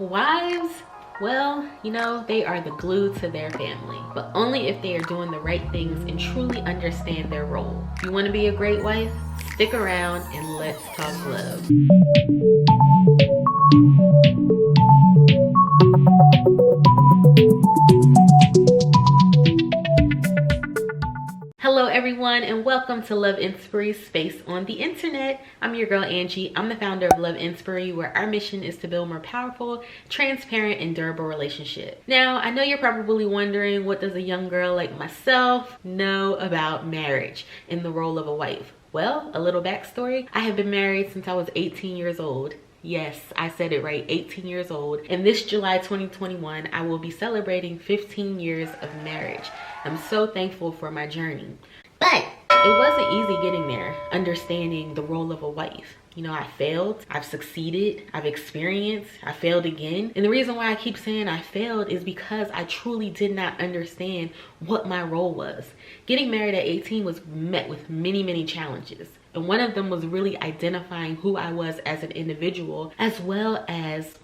Wives, well, you know, they are the glue to their family, but only if they are doing the right things and truly understand their role. You want to be a great wife? Stick around and let's talk love. Hello everyone, and welcome to Love Inspiry Space on the internet. I'm your girl Angie. I'm the founder of Love Inspiry, where our mission is to build more powerful, transparent, and durable relationships. Now, I know you're probably wondering, what does a young girl like myself know about marriage and the role of a wife? Well, a little backstory. I have been married since I was 18 years old. Yes, I said it right, 18 years old. And this July 2021, I will be celebrating 15 years of marriage. I'm so thankful for my journey. But it wasn't easy getting there, understanding the role of a wife. You know, I failed, I've succeeded, I've experienced, I failed again. And the reason why I keep saying I failed is because I truly did not understand what my role was. Getting married at 18 was met with many challenges. And one of them was really identifying who I was as an individual, as well as,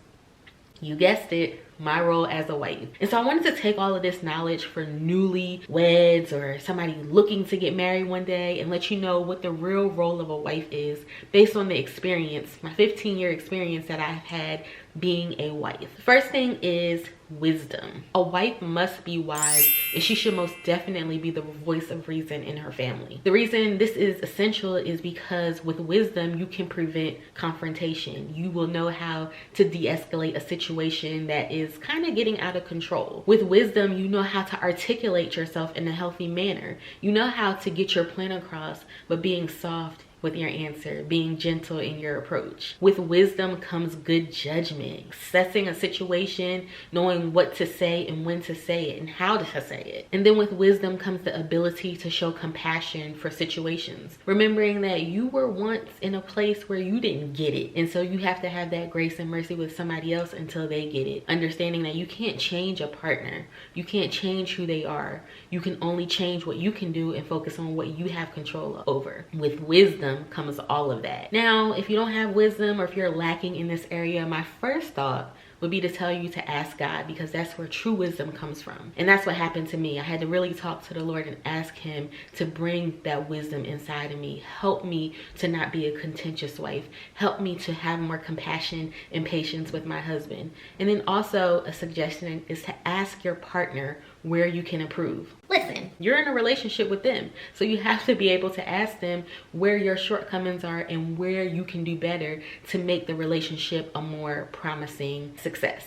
you guessed it, my role as a wife. And so I wanted to take all of this knowledge for newlyweds or somebody looking to get married one day and let you know what the real role of a wife is based on the experience, my 15-year experience that I've had being a wife. First thing is wisdom. A wife must be wise, and she should most definitely be the voice of reason in her family. The reason this is essential is because with wisdom, you can prevent confrontation. You will know how to de-escalate a situation that is kind of getting out of control. With wisdom, you know how to articulate yourself in a healthy manner. You know how to get your point across, but being soft with your answer, being gentle in your approach. With wisdom comes good judgment, assessing a situation, knowing what to say and when to say it and how to say it. And then with wisdom comes the ability to show compassion for situations, remembering that you were once in a place where you didn't get it, and so you have to have that grace and mercy with somebody else until they get it. Understanding that you can't change a partner, you can't change who they are. You can only change what you can do and focus on what you have control over. With wisdom comes all of that. Now, if you don't have wisdom or if you're lacking in this area, my first thought would be to tell you to ask God, because that's where true wisdom comes from. And that's what happened to me. I had to really talk to the Lord and ask him to bring that wisdom inside of me. Help me to not be a contentious wife. Help me to have more compassion and patience with my husband. And then also a suggestion is to ask your partner where you can improve. Listen, you're in a relationship with them, so you have to be able to ask them where your shortcomings are and where you can do better to make the relationship a more promising success.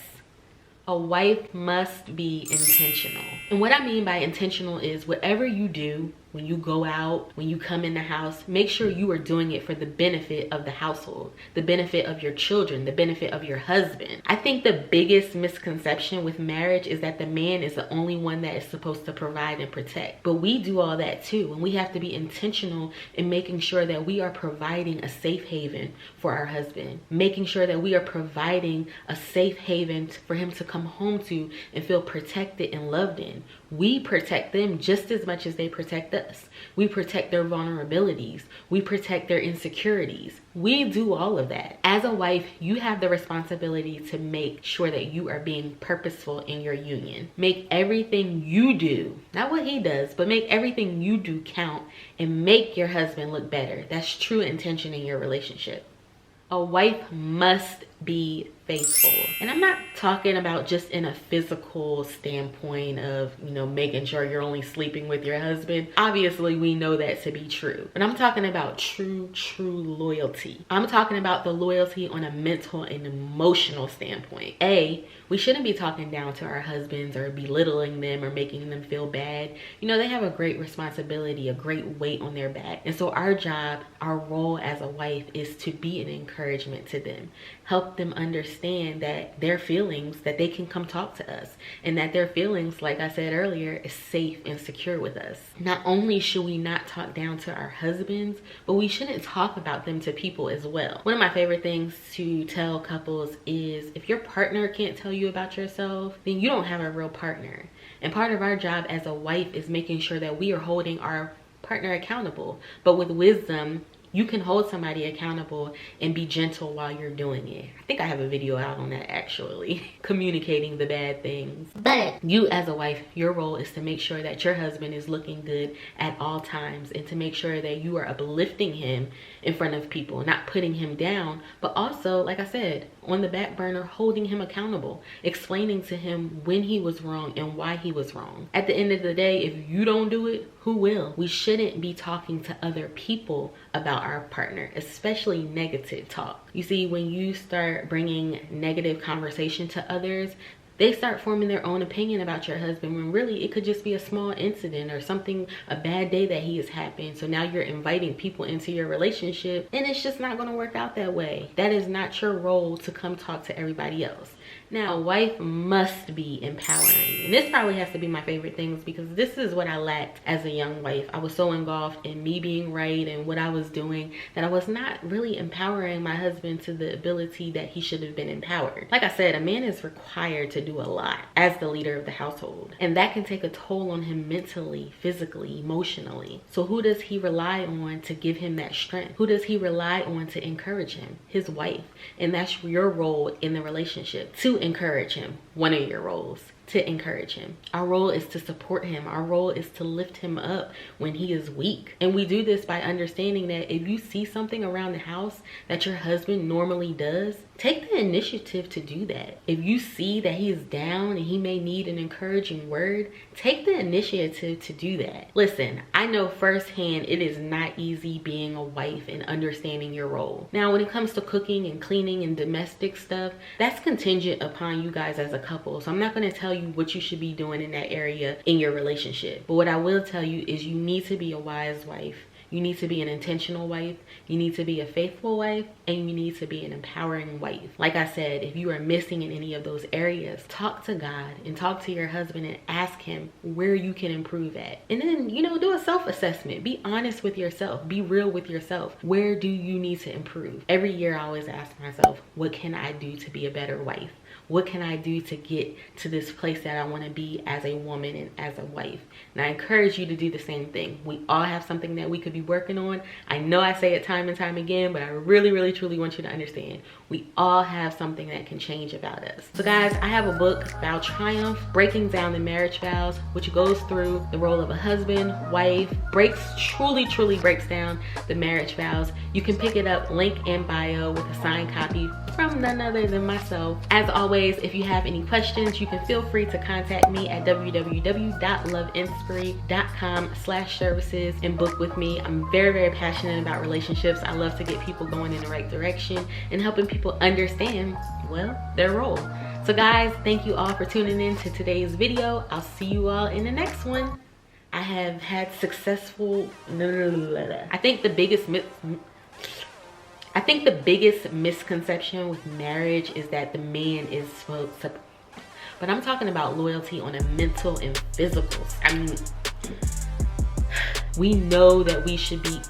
A wife must be intentional. And what I mean by intentional is whatever you do, when you go out, when you come in the house, make sure you are doing it for the benefit of the household, the benefit of your children, the benefit of your husband. I think the biggest misconception with marriage is that the man is the only one that is supposed to provide and protect. But we do all that too, and we have to be intentional in making sure that we are providing a safe haven for our husband, making sure that we are providing a safe haven for him to come home to and feel protected and loved in. We protect them just as much as they protect us. We protect their vulnerabilities. We protect their insecurities. We do all of that. As a wife, you have the responsibility to make sure that you are being purposeful in your union. Make everything you do, not what he does, but make everything you do count and make your husband look better. That's true intention in your relationship. A wife must be faithful. And I'm not talking about just in a physical standpoint of, you know, making sure you're only sleeping with your husband. Obviously, we know that to be true. But I'm talking about true loyalty. I'm talking about the loyalty on a mental and emotional standpoint. We shouldn't be talking down to our husbands or belittling them or making them feel bad. You know, they have a great responsibility, a great weight on their back. And so our job, our role as a wife is to be an encouragement to them. Help them understand that their feelings, that they can come talk to us, and that their feelings, like I said earlier, is safe and secure with us. Not only should we not talk down to our husbands, but we shouldn't talk about them to people as well. One of my favorite things to tell couples is if your partner can't tell you about yourself, then you don't have a real partner. And part of our job as a wife is making sure that we are holding our partner accountable, but with wisdom You can hold somebody accountable and be gentle while you're doing it. I think I have a video out on that actually, communicating the bad things. But you as a wife, your role is to make sure that your husband is looking good at all times, and to make sure that you are uplifting him in front of people, not putting him down, but also, like I said, on the back burner, holding him accountable, explaining to him when he was wrong and why he was wrong. At the end of the day, if you don't do it, who will? We shouldn't be talking to other people about our partner, especially negative talk. You see, when you start bringing negative conversation to others, they start forming their own opinion about your husband, when really it could just be a small incident or something, a bad day that he has happened. So now you're inviting people into your relationship, and it's just not going to work out that way. That is not your role to come talk to everybody else. Now, a wife must be empowering. And this probably has to be my favorite things, because this is what I lacked as a young wife. I was so engulfed in me being right and what I was doing that I was not really empowering my husband to the ability that he should have been empowered. Like I said, a man is required to do a lot as the leader of the household, and that can take a toll on him mentally, physically, emotionally. So who does he rely on to give him that strength? Who does he rely on to encourage him? His wife. And that's your role in the relationship, to encourage him. One of your roles, to encourage him. Our role is to support him. Our role is to lift him up when he is weak. And we do this by understanding that if you see something around the house that your husband normally does, take the initiative to do that. If you see that he is down and he may need an encouraging word, take the initiative to do that. Listen, I know firsthand it is not easy being a wife and understanding your role. Now, when it comes to cooking and cleaning and domestic stuff, that's contingent upon you guys as a couple. So I'm not going to tell you what you should be doing in that area in your relationship. But what I will tell you is you need to be a wise wife. You need to be an intentional wife. You need to be a faithful wife, and you need to be an empowering wife. Like I said, if you are missing in any of those areas, talk to God and talk to your husband and ask him where you can improve at. And then, do a self-assessment. Be honest with yourself. Be real with yourself. Where do you need to improve? Every year I always ask myself, what can I do to be a better wife? What can I do to get to this place that I want to be as a woman and as a wife? And I encourage you to do the same thing. We all have something that we could be working on. I know I say it time and time again, but I really, really, truly want you to understand. We all have something that can change about us. So guys, I have a book, Vow Triumph, Breaking Down the Marriage Vows, which goes through the role of a husband, wife, truly breaks down the marriage vows. You can pick it up, link in bio, with a signed copy from none other than myself. As always, if you have any questions, you can feel free to contact me at www.loveinspiry.com/services and book with me. I'm very, very passionate about relationships. I love to get people going in the right direction and helping people understand, well, their role. So guys, thank you all for tuning in to today's video. I'll see you all in the next one. I have had successful, I think the biggest misconception with marriage is that the man is supposed to, but I'm talking about loyalty on a mental and physical. I mean, we know that we should be